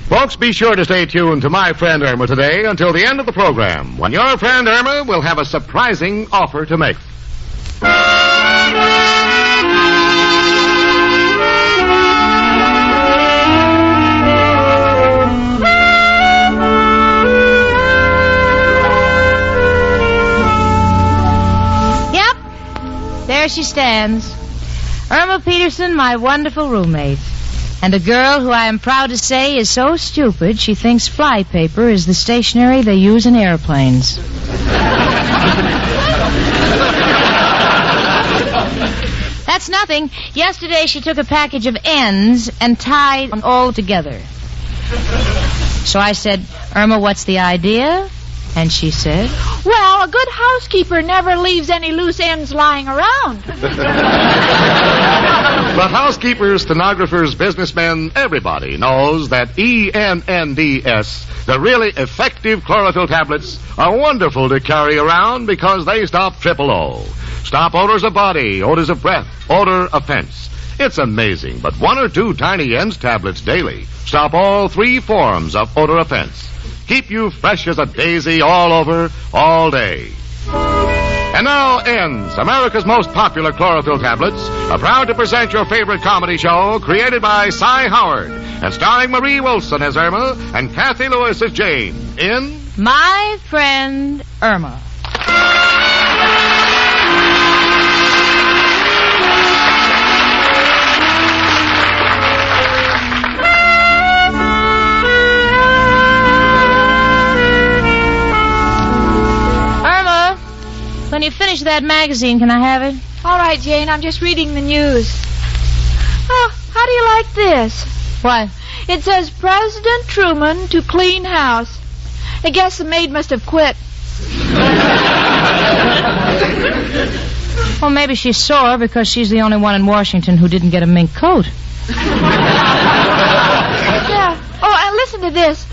Folks, be sure to stay tuned to My Friend Irma today until the end of the program, when your friend Irma will have a surprising offer to make. Yep, there she stands. Irma Peterson, my wonderful roommate. And a girl who I am proud to say is so stupid she thinks flypaper is the stationery they use in airplanes. That's nothing. Yesterday she took a package of ends and tied them all together. So I said, Irma, what's the idea? And she said, well, a good housekeeper never leaves any loose ends lying around. But housekeepers, stenographers, businessmen, everybody knows that ENNDS, the really effective chlorophyll tablets, are wonderful to carry around because they stop triple O. Stop odors of body, odors of breath, odor offense. It's amazing, but 1 or 2 tiny ENDS tablets daily stop all 3 forms of odor offense. Keep you fresh as a daisy all over, all day. And now ends America's most popular chlorophyll tablets, are proud to present your favorite comedy show created by Cy Howard and starring Marie Wilson as Irma and Kathy Lewis as Jane in My Friend Irma. When you finish that magazine, can I have it? All right, Jane, I'm just reading the news. Oh, how do you like this? What? It says President Truman to clean house. I guess the maid must have quit. Well, maybe she's sore because she's the only one in Washington who didn't get a mink coat. Yeah. Oh, and listen to this.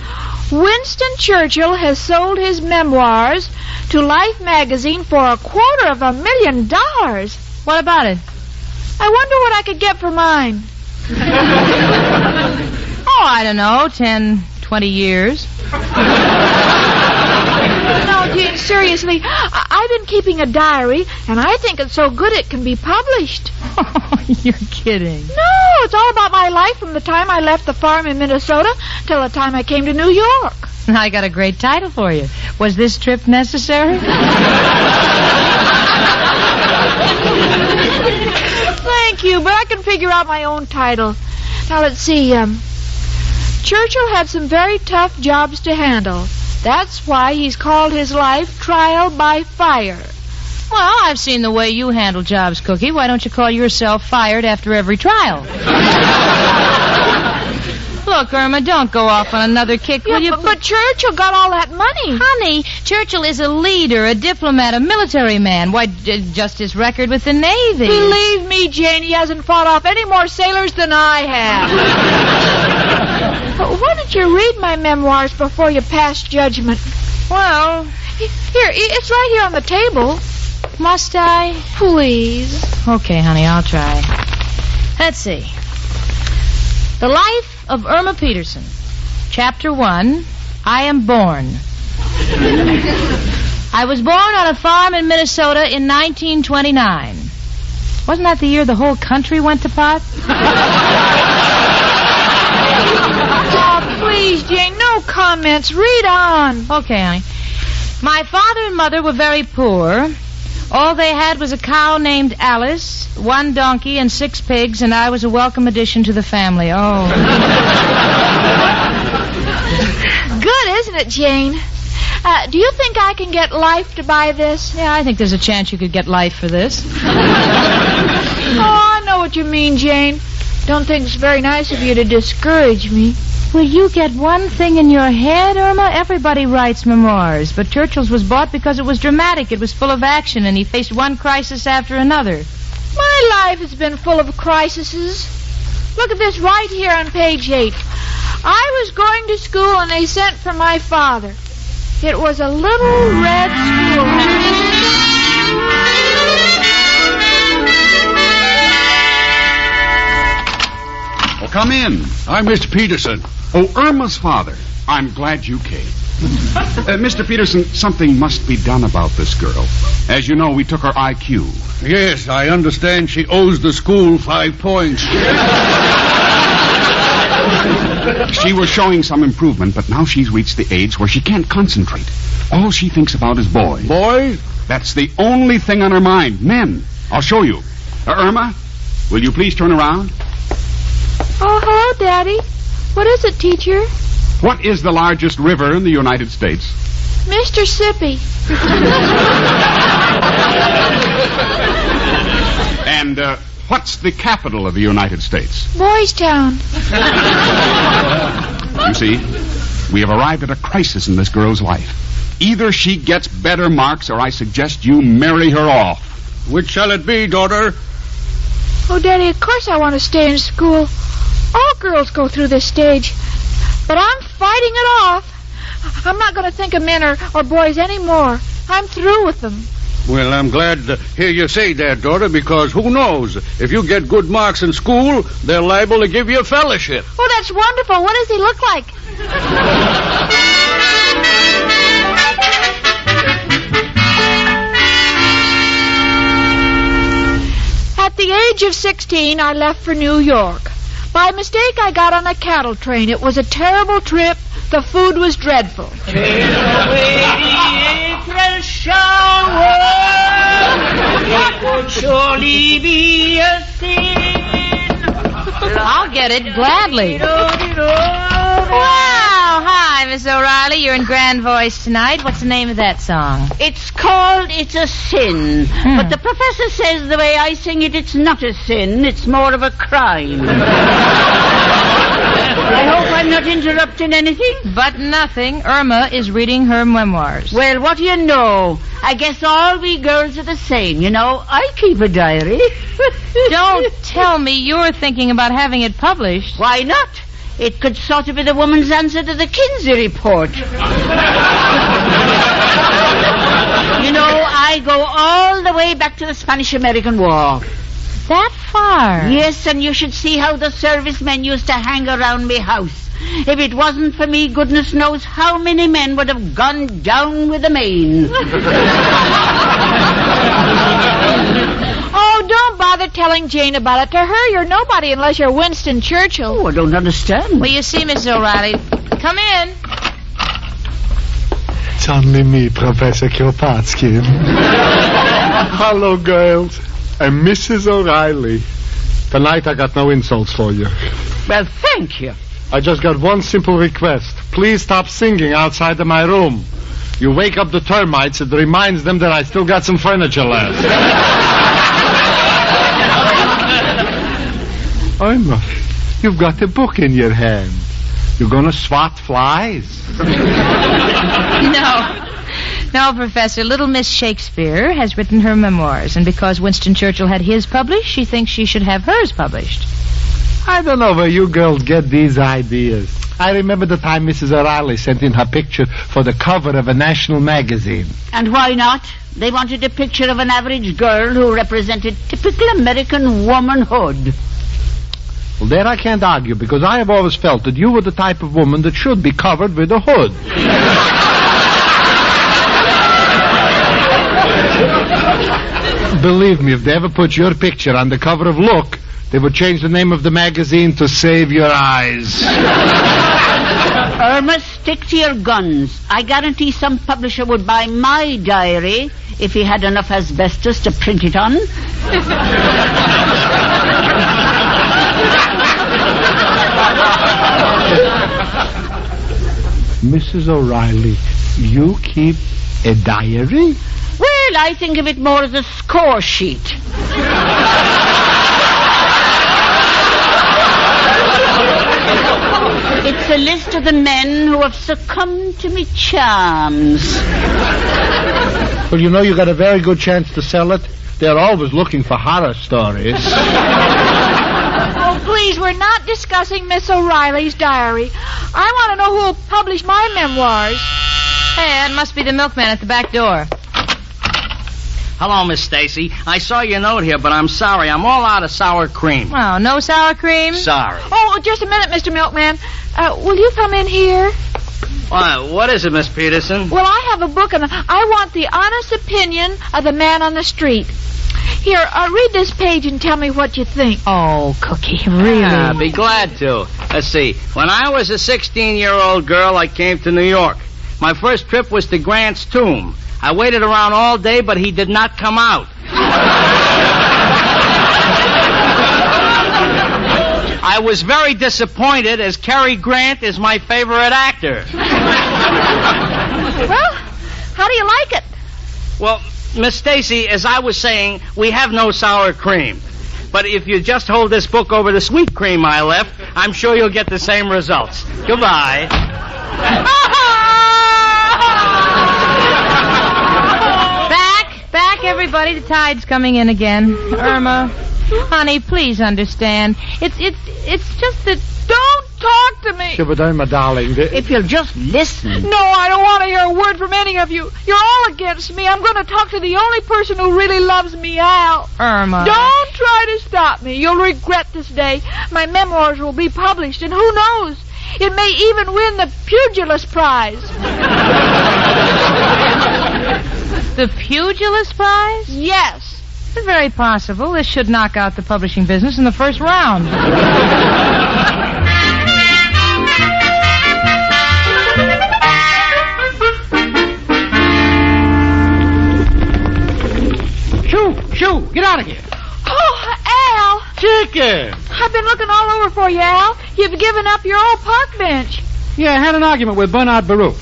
Winston Churchill has sold his memoirs to Life magazine for $250,000. What about it? I wonder what I could get for mine. Oh, I don't know, 10, 20 years. No, Jane, seriously, I've been keeping a diary, and I think it's so good it can be published. Oh, you're kidding. No, it's all about my life from the time I left the farm in Minnesota till the time I came to New York. I got a great title for you. Was this trip necessary? Thank you, but I can figure out my own title. Now, let's see. Churchill had some very tough jobs to handle. That's why he's called his life Trial by Fire. Well, I've seen the way you handle jobs, Cookie. Why don't you call yourself fired after every trial? Look, Irma, don't go off on another kick, will you? But Churchill got all that money. Honey, Churchill is a leader, a diplomat, a military man. Why, just his record with the Navy. Believe me, Jane, he hasn't fought off any more sailors than I have. Why don't you read my memoirs before you pass judgment? Well, here, it's right here on the table. Must I? Please. Okay, honey, I'll try. Let's see. The Life of Irma Peterson. Chapter 1, I Am Born. I was born on a farm in Minnesota in 1929. Wasn't that the year the whole country went to pot? Oh, please, Jane, no comments. Read on. Okay, honey. My father and mother were very poor. All they had was a cow named Alice, 1 donkey, and 6 pigs, and I was a welcome addition to the family. Oh. Good, isn't it, Jane? Do you think I can get Life to buy this? Yeah, I think there's a chance you could get Life for this. Oh, I know what you mean, Jane. Don't think it's very nice of you to discourage me. Will you get one thing in your head, Irma? Everybody writes memoirs, but Churchill's was bought because it was dramatic. It was full of action, and he faced one crisis after another. My life has been full of crises. Look at this right here on page 8. I was going to school, and they sent for my father. It was a little red schoolhouse. Well, come in. I'm Mr. Peterson. Oh, Irma's father. I'm glad you came. Mr. Peterson, something must be done about this girl. As you know, we took her IQ. Yes, I understand she owes the school 5 points. She was showing some improvement, but now she's reached the age where she can't concentrate. All she thinks about is boys. Boys? That's the only thing on her mind. Men. I'll show you. Irma, will you please turn around? Oh, hello, Daddy. What is it, teacher? What is the largest river in the United States? Mississippi. And what's the capital of the United States? Boys Town. You see, we have arrived at a crisis in this girl's life. Either she gets better marks or I suggest you marry her off. Which shall it be, daughter? Oh, Daddy, of course I want to stay in school. All girls go through this stage. But I'm fighting it off. I'm not going to think of men or boys anymore. I'm through with them. Well, I'm glad to hear you say that, daughter, because who knows? If you get good marks in school, they're liable to give you a fellowship. Oh, that's wonderful. What does he look like? At the age of 16, I left for New York. By mistake, I got on a cattle train. It was a terrible trip. The food was dreadful. April shower, it would surely be a sin. I'll get it gladly. Wow! Hi, Miss O'Reilly. You're in grand voice tonight. What's the name of that song? It's called It's a Sin. But the professor says the way I sing it, it's not a sin. It's more of a crime. I hope I'm not interrupting anything. But nothing. Irma is reading her memoirs. Well, what do you know? I guess all we girls are the same, you know. I keep a diary. Don't tell me you're thinking about having it published. Why not? It could sort of be the woman's answer to the Kinsey report. You know, I go all the way back to the Spanish-American War. That far? Yes, and you should see how the servicemen used to hang around me house. If it wasn't for me, goodness knows how many men would have gone down with the main. Oh, don't bother telling Jane about it. To her, you're nobody unless you're Winston Churchill. Oh, I don't understand. Well, you see, Mrs. O'Reilly, come in. It's only me, Professor Kropotkin. Hello, girls. I'm Mrs. O'Reilly. Tonight I got no insults for you. Well, thank you. I just got one simple request. Please stop singing outside of my room. You wake up the termites. It reminds them that I still got some furniture left. Irma, you've got a book in your hand. You're going to swat flies? No, Professor. Little Miss Shakespeare has written her memoirs, and because Winston Churchill had his published, she thinks she should have hers published. I don't know where you girls get these ideas. I remember the time Mrs. O'Reilly sent in her picture for the cover of a national magazine. And why not? They wanted a picture of an average girl who represented typical American womanhood. Well, there I can't argue, because I have always felt that you were the type of woman that should be covered with a hood. Believe me, if they ever put your picture on the cover of Look, they would change the name of the magazine to Save Your Eyes. Irma, stick to your guns. I guarantee some publisher would buy my diary if he had enough asbestos to print it on. Mrs. O'Reilly, you keep a diary? Well, I think of it more as a score sheet. It's a list of the men who have succumbed to me charms. Well, you know, you got a very good chance to sell it. They're always looking for horror stories. Oh, please, we're not discussing Miss O'Reilly's diary. I want to know who will publish my memoirs. Hey, that must be the milkman at the back door. Hello, Miss Stacy. I saw your note here, but I'm sorry. I'm all out of sour cream. Oh, no sour cream? Sorry. Oh, just a minute, Mr. Milkman. Will you come in here? Why, what is it, Miss Peterson? Well, I have a book, and I want the honest opinion of the man on the street. Here, read this page and tell me what you think. Oh, Cookie, really? Yeah, I'd be glad to. Let's see. When I was a 16-year-old girl, I came to New York. My first trip was to Grant's tomb. I waited around all day, but he did not come out. I was very disappointed, as Cary Grant is my favorite actor. Well, how do you like it? Well, Miss Stacy, as I was saying, we have no sour cream. But if you just hold this book over the sweet cream I left, I'm sure you'll get the same results. Goodbye. Back, everybody. The tide's coming in again. Irma, honey, please understand. It's just that... Don't talk to me. Yeah, but Irma, darling, If you'll just listen. No, I don't want to hear a word from any of you. You're all against me. I'm going to talk to the only person who really loves me, Al. Irma. Don't try to stop me. You'll regret this day. My memoirs will be published, and who knows? It may even win the Pugilist Prize. The Pugilist Prize? Yes. It's very possible. This should knock out the publishing business in the first round. Shoo, get out of here. Oh, Al. Chicken. I've been looking all over for you, Al. You've given up your old park bench. Yeah, I had an argument with Bernard Baruch.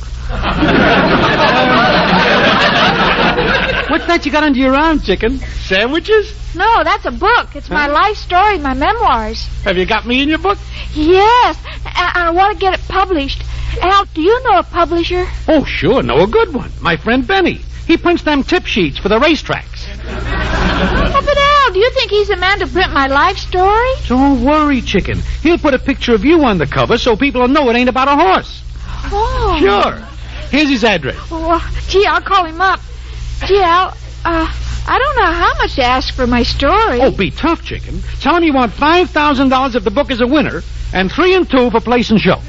What's that you got under your arm, Chicken? Sandwiches? No, that's a book. It's my life story, my memoirs. Have you got me in your book? Yes, and I want to get it published. Al, do you know a publisher? Oh, sure, know a good one. My friend Benny. He prints them tip sheets for the racetracks. Oh, but Al, do you think he's the man to print my life story? Don't worry, Chicken. He'll put a picture of you on the cover so people will know it ain't about a horse. Oh. Sure. Here's his address. Well, gee, I'll call him up. Gee, Al, I don't know how much to ask for my story. Oh, be tough, Chicken. Tell him you want $5,000 if the book is a winner, and 3 and 2 for place and show.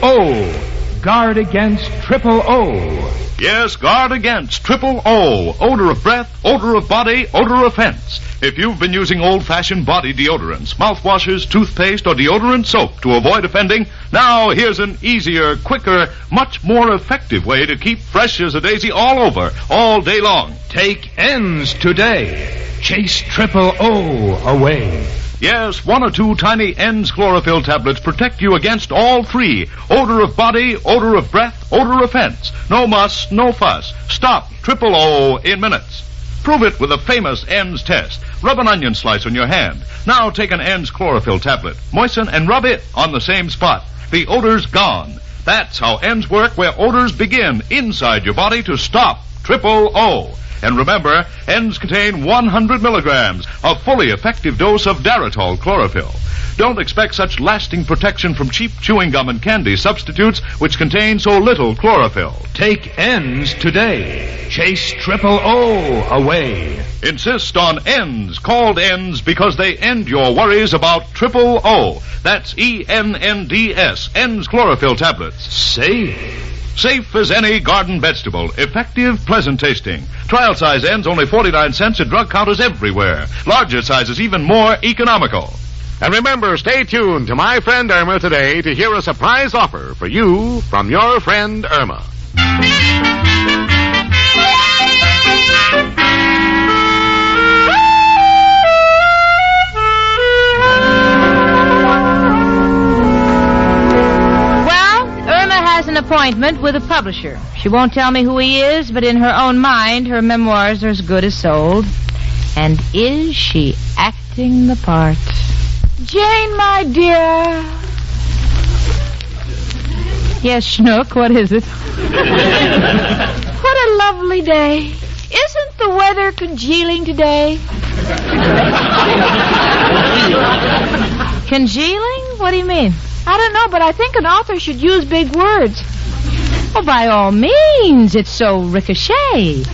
O. Guard against triple O. Yes, guard against triple O. Odor of breath, odor of body, odor of fence. If you've been using old-fashioned body deodorants, mouthwashes, toothpaste, or deodorant soap to avoid offending, now here's an easier, quicker, much more effective way to keep fresh as a daisy all over, all day long. Take N's today. Chase triple O away. Yes, 1 or 2 tiny N's chlorophyll tablets protect you against all 3. Odor of body, odor of breath, odor of fence. No muss, no fuss. Stop triple O in minutes. Prove it with a famous N's test. Rub an onion slice on your hand. Now take an N's chlorophyll tablet. Moisten and rub it on the same spot. The odor's gone. That's how N's work, where odors begin inside your body to stop triple O. And remember, N's contain 100 milligrams, a fully effective dose of Daritol chlorophyll. Don't expect such lasting protection from cheap chewing gum and candy substitutes which contain so little chlorophyll. Take N's today. Chase triple O away. Insist on N's, called N's, because they end your worries about triple O. That's ENNDS, N's chlorophyll tablets. Safe. Safe as any garden vegetable. Effective, pleasant tasting. Trial size N's only 49 cents at drug counters everywhere. Larger sizes even more economical. And remember, stay tuned to My Friend Irma today to hear a surprise offer for you from your friend Irma. An appointment with a publisher. She won't tell me who he is, but in her own mind, her memoirs are as good as sold. And is she acting the part? Jane, my dear. Yes, Schnook, what is it? What a lovely day. Isn't the weather congealing today? Congealing? What do you mean? I don't know, but I think an author should use big words. Oh, by all means. It's so ricochet.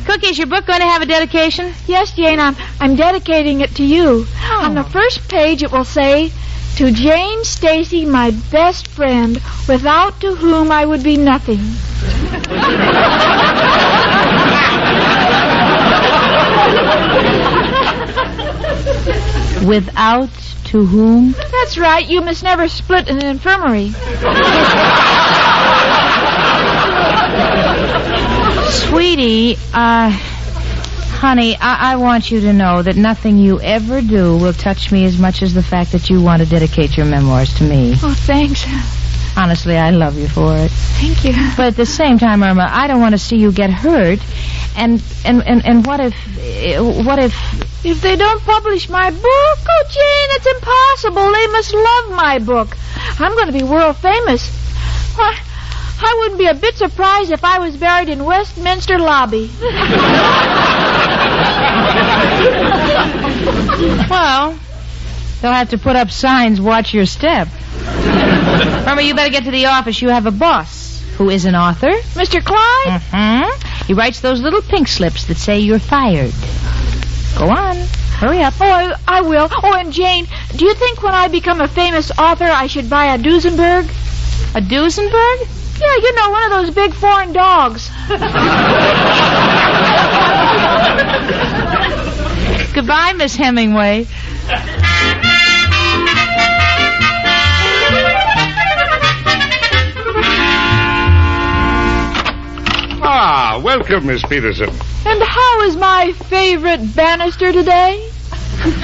Cookie, is your book going to have a dedication? Yes, Jane, I'm dedicating it to you. Oh. On the first page it will say, "To Jane Stacy, my best friend, without to whom I would be nothing." Without to whom? That's right. You must never split in an infirmary. Sweetie, honey, I want you to know that nothing you ever do will touch me as much as the fact that you want to dedicate your memoirs to me. Oh, thanks. Honestly, I love you for it. Thank you. But at the same time, Irma, I don't want to see you get hurt. And what if... If they don't publish my book? Oh, Jane, it's impossible. They must love my book. I'm going to be world famous. Why, I wouldn't be a bit surprised if I was buried in Westminster Lobby. Well, they'll have to put up signs, watch your step. Irma, you better get to the office. You have a boss who is an author. Mr. Clyde? Mm-hmm. He writes those little pink slips that say you're fired. Go on. Hurry up. Oh, I will. Oh, and Jane, do you think when I become a famous author I should buy a Duesenberg? A Duesenberg? Yeah, you know, one of those big foreign dogs. Goodbye, Miss Hemingway. Ah, welcome, Miss Peterson. And how is my favorite Bannister today?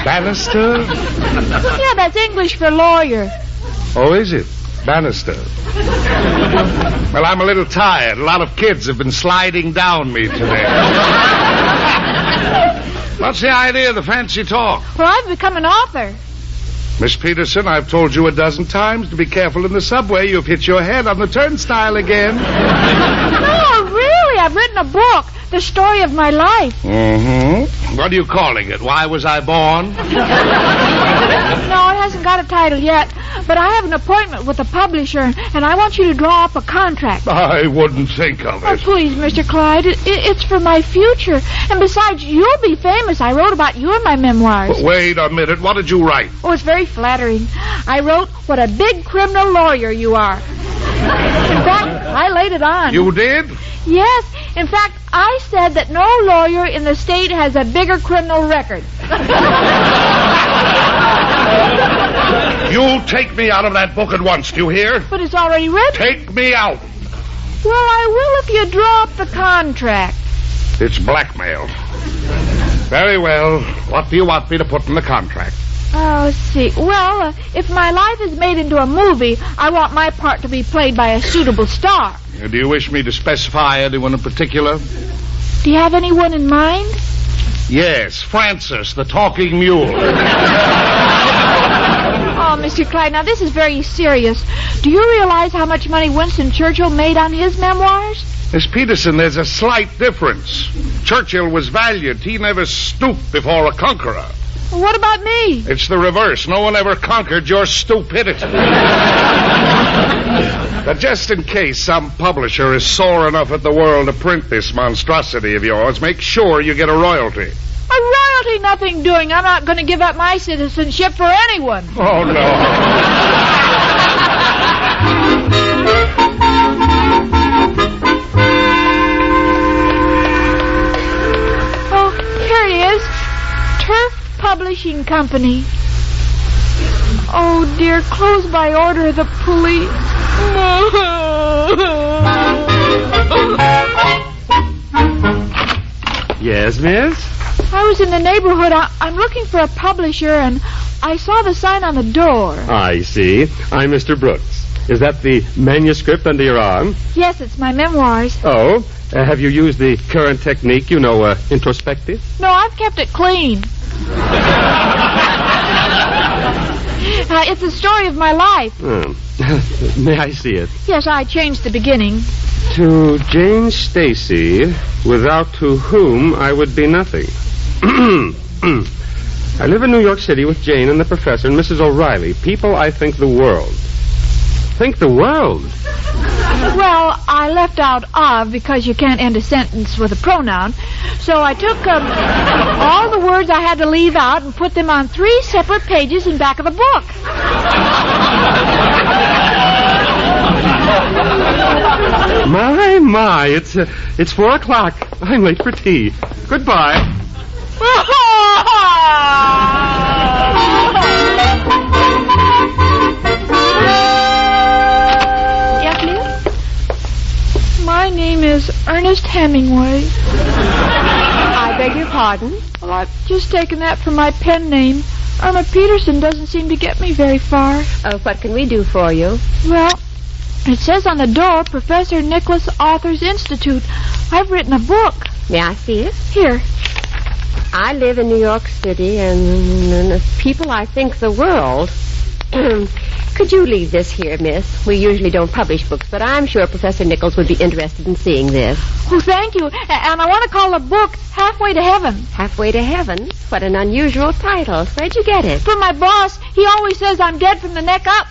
Bannister? Yeah, that's English for lawyer. Oh, is it? Bannister. Well, I'm a little tired. A lot of kids have been sliding down me today. What's the idea of the fancy talk? Well, I've become an author. Miss Peterson, I've told you a dozen times to be careful in the subway. You've hit your head on the turnstile again. No, really, I've written a book, the story of my life. Mm-hmm. What are you calling it? Why was I born? No, it hasn't got a title yet, but I have an appointment with the publisher, and I want you to draw up a contract. I wouldn't think of Oh, it. please, Mr. Clyde, it's for my future. And besides, you'll be famous. I wrote about you in my memoirs. Wait a minute. What did you write? Oh, it's very flattering. I wrote what a big criminal lawyer you are. In fact, I laid it on. You did? Yes. In fact, I said that no lawyer in the state has a bigger criminal record. You take me out of that book at once, do you hear? But it's already written. Take me out. Well, I will if you draw up the contract. It's blackmail. Very well. What do you want me to put in the contract? Oh, let's see. Well, if my life is made into a movie, I want my part to be played by a suitable star. Do you wish me to specify anyone in particular? Do you have anyone in mind? Yes, Francis, the talking mule. Oh, Mr. Clyde, now this is very serious. Do you realize how much money Winston Churchill made on his memoirs? Miss Peterson, there's a slight difference. Churchill was valiant. He never stooped before a conqueror. What about me? It's the reverse. No one ever conquered your stupidity. But just in case some publisher is sore enough at the world to print this monstrosity of yours, make sure you get a royalty. A royalty nothing doing. I'm not going to give up my citizenship for anyone. Oh, no. Oh, here it is. Turf Publishing Company. Oh, dear, closed by order of the police. Yes, miss? I was in the neighborhood. I'm looking for a publisher, and I saw the sign on the door. I see. I'm Mr. Brooks. Is that the manuscript under your arm? Yes, it's my memoirs. Oh, have you used the current technique, introspective? No, I've kept it clean. It's the story of my life. May I see it? Yes, I changed the beginning. To Jane Stacy, without to whom I would be nothing. I live in New York City with Jane and the professor and Mrs. O'Reilly, people I think the world. Think the world. Well, I left out of because you can't end a sentence with a pronoun. So I took all the words I had to leave out and put them on 3 separate pages in back of the book. My, it's 4 o'clock. I'm late for tea. Goodbye. My name is Ernest Hemingway. I beg your pardon? Well, I've just taken that for my pen name. Irma Peterson doesn't seem to get me very far. What can we do for you? Well, it says on the door, Professor Nicholas Authors Institute. I've written a book. May I see it? Here. I live in New York City, and people I think the world. Could you leave this here, miss? We usually don't publish books, but I'm sure Professor Nichols would be interested in seeing this. Oh, thank you. And I want to call the book Halfway to Heaven. Halfway to Heaven? What an unusual title. Where'd you get it? From my boss. He always says I'm dead from the neck up.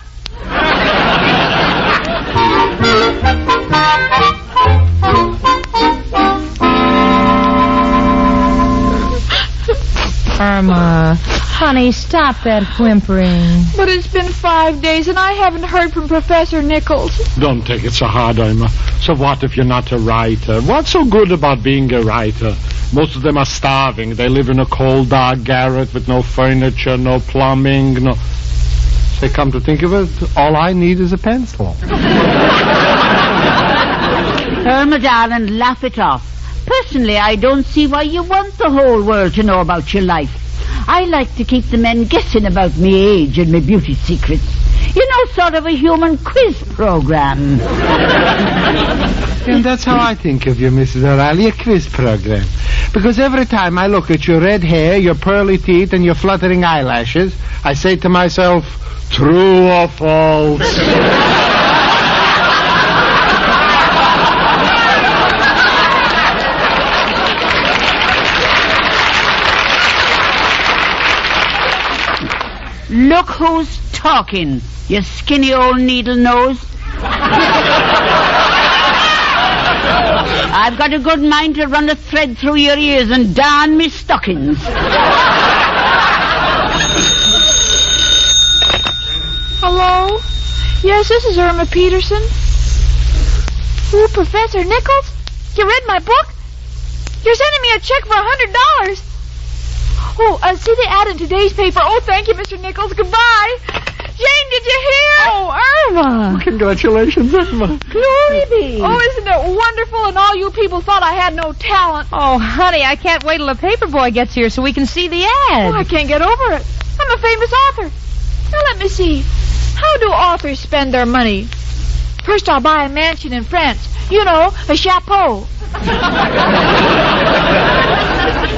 Irma, honey, stop that whimpering. But it's been 5 days, and I haven't heard from Professor Nichols. Don't take it so hard, Irma. So what if you're not a writer? What's so good about being a writer? Most of them are starving. They live in a cold, dark garret with no furniture, no plumbing, no... Say, come to think of it, all I need is a pencil. Irma, darling, laugh it off. Personally, I don't see why you want the whole world to know about your life. I like to keep the men guessing about me age and my beauty secrets. You know, sort of a human quiz program. And that's how I think of you, Mrs. O'Reilly, a quiz program. Because every time I look at your red hair, your pearly teeth, and your fluttering eyelashes, I say to myself, true or false? Look who's talking, you skinny old needle nose. I've got a good mind to run a thread through your ears and darn me stockings. Hello? Yes, this is Irma Peterson. Ooh, Professor Nichols? You read my book? You're sending me a check for $100. Oh, see the ad in today's paper. Oh, thank you, Mr. Nichols. Goodbye. Jane, did you hear? Oh, Irma. Congratulations, Irma. Glory be. Oh, isn't it wonderful? And all you people thought I had no talent. Oh, honey, I can't wait till the paper boy gets here so we can see the ad. Oh, I can't get over it. I'm a famous author. Now, let me see. How do authors spend their money? First, I'll buy a mansion in France. You know, a chapeau.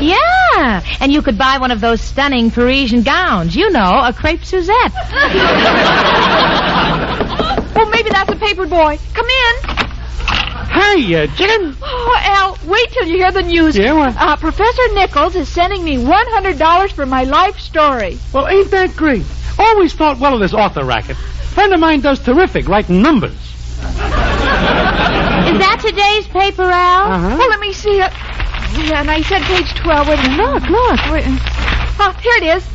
Yeah, and you could buy one of those stunning Parisian gowns. You know, a crepe Suzette. Well, maybe that's a paper boy. Come in. Hey, Jen. Oh, Al, wait till you hear the news. Yeah, what? Professor Nichols is sending me $100 for my life story. Well, ain't that great? Always thought well of this author racket. Friend of mine does terrific writing numbers. Is that today's paper, Al? Uh-huh. Well, let me see it. Yeah, and I said page 12. Wait a minute. Look. Wait. Oh, here it is.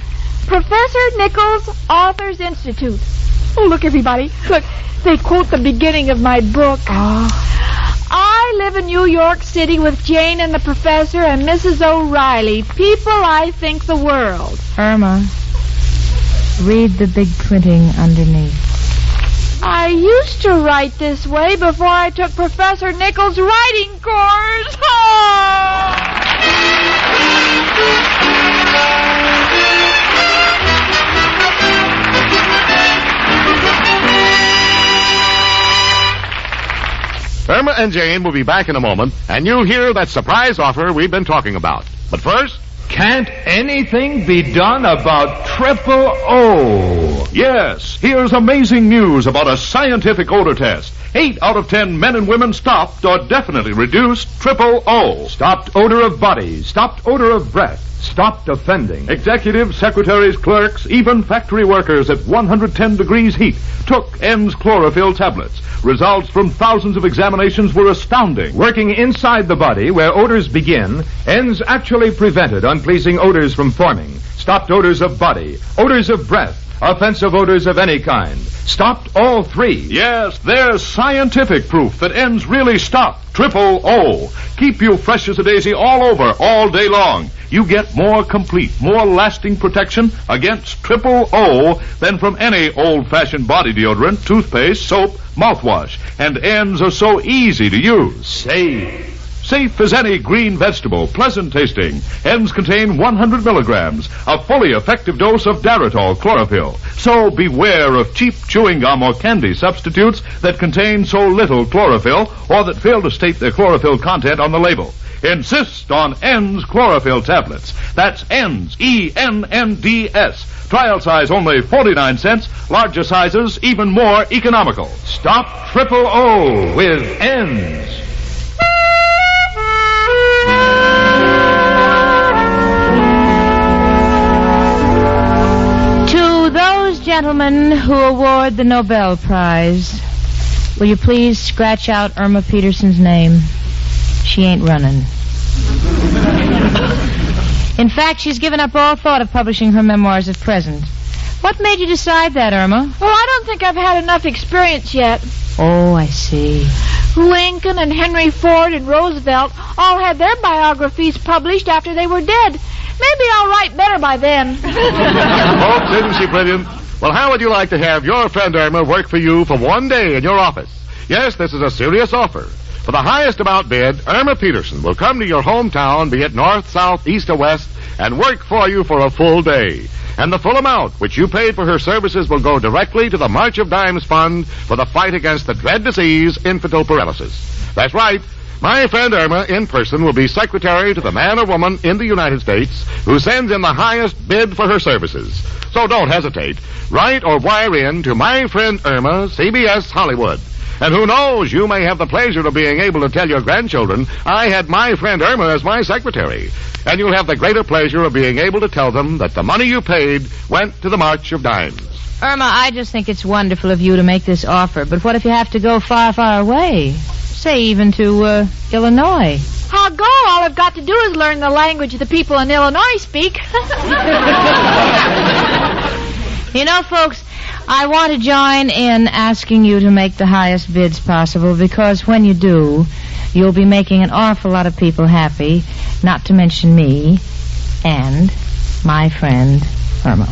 Professor Nichols Authors Institute. Oh, look, everybody. Look, they quote the beginning of my book. Oh. I live in New York City with Jane and the professor and Mrs. O'Reilly. People I think the world. Irma, read the big printing underneath. I used to write this way before I took Professor Nichols' writing course. Irma and Jane will be back in a moment, and you'll hear that surprise offer we've been talking about. But first... Can't anything be done about triple O? Yes, here's amazing news about a scientific odor test. 8 out of 10 men and women stopped or definitely reduced triple O. Stopped odor of body, stopped odor of breath, stopped offending. Executives, secretaries, clerks, even factory workers at 110 degrees heat took N's chlorophyll tablets. Results from thousands of examinations were astounding. Working inside the body where odors begin, N's actually prevented unpleasing odors from forming. Stopped odors of body, odors of breath, offensive odors of any kind. Stopped all three. Yes, there's scientific proof that N's really stop triple O. Keep you fresh as a daisy all over, all day long. You get more complete, more lasting protection against triple O than from any old-fashioned body deodorant, toothpaste, soap, mouthwash. And N's are so easy to use. Safe as any green vegetable, pleasant tasting. N's contain 100 milligrams, a fully effective dose of Daritol chlorophyll. So beware of cheap chewing gum or candy substitutes that contain so little chlorophyll or that fail to state their chlorophyll content on the label. Insist on N's chlorophyll tablets. That's N's, E-N-N-D-S. Trial size only 49 cents. Larger sizes even more economical. Stop triple O with N's. To those gentlemen who award the Nobel Prize, will you please scratch out Irma Peterson's name? She ain't running. In fact, she's given up all thought of publishing her memoirs at present. What made you decide that, Irma? Well, I don't think I've had enough experience yet. Oh, I see. Lincoln and Henry Ford and Roosevelt all had their biographies published after they were dead. Maybe I'll write better by then. Oh, isn't she brilliant? Well, how would you like to have your friend Irma work for you for one day in your office? Yes, this is a serious offer. For the highest amount bid, Irma Peterson will come to your hometown, be it north, south, east, or west, and work for you for a full day. And the full amount which you paid for her services will go directly to the March of Dimes Fund for the fight against the dread disease, infantile paralysis. That's right. My friend Irma, in person, will be secretary to the man or woman in the United States who sends in the highest bid for her services. So don't hesitate. Write or wire in to my friend Irma, CBS Hollywood. And who knows, you may have the pleasure of being able to tell your grandchildren, I had my friend Irma as my secretary. And you'll have the greater pleasure of being able to tell them that the money you paid went to the March of Dimes. Irma, I just think it's wonderful of you to make this offer, but what if you have to go far, far away? Say even to, Illinois. I'll go. All I've got to do is learn the language the people in Illinois speak. You know, folks, I want to join in asking you to make the highest bids possible, because when you do, you'll be making an awful lot of people happy, not to mention me and my friend Irma.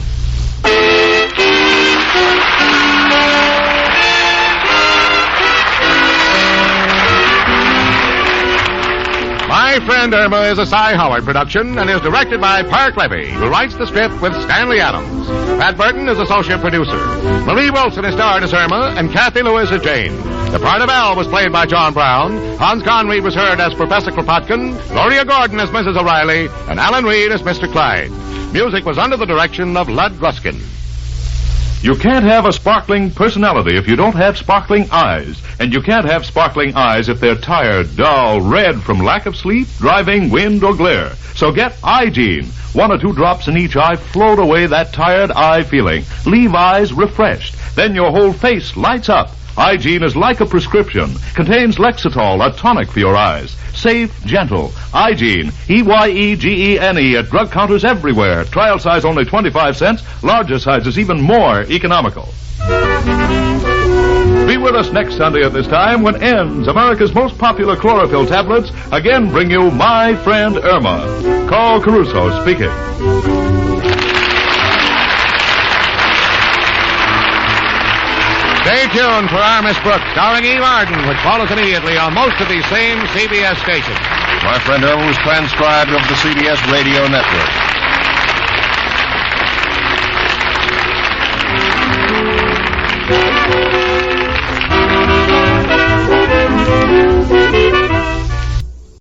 My Friend Irma is a Cy Howard production and is directed by Park Levy, who writes the script with Stanley Adams. Pat Burton is associate producer. Marie Wilson is starred as Irma, and Kathy Lewis as Jane. The part of Al was played by John Brown. Hans Conried was heard as Professor Kropotkin, Gloria Gordon as Mrs. O'Reilly, and Alan Reed as Mr. Clyde. Music was under the direction of Lud Gruskin. You can't have a sparkling personality if you don't have sparkling eyes. And you can't have sparkling eyes if they're tired, dull, red from lack of sleep, driving, wind, or glare. So get Eye-Gene. 1 or 2 drops in each eye float away that tired eye feeling. Leave eyes refreshed. Then your whole face lights up. Eye-Gene is like a prescription. Contains Lexitol, a tonic for your eyes. Safe, gentle. Eye-Gene, E-Y-E-G-E-N-E at drug counters everywhere. Trial size only 25 cents. Larger sizes even more economical. Be with us next Sunday at this time when N's, America's most popular chlorophyll tablets, again bring you My Friend Irma. Carl Caruso speaking. Stay tuned for Our Miss Brooks, starring Eve Arden, which follows immediately on most of these same CBS stations. My Friend Irma was transcribed of the CBS radio network.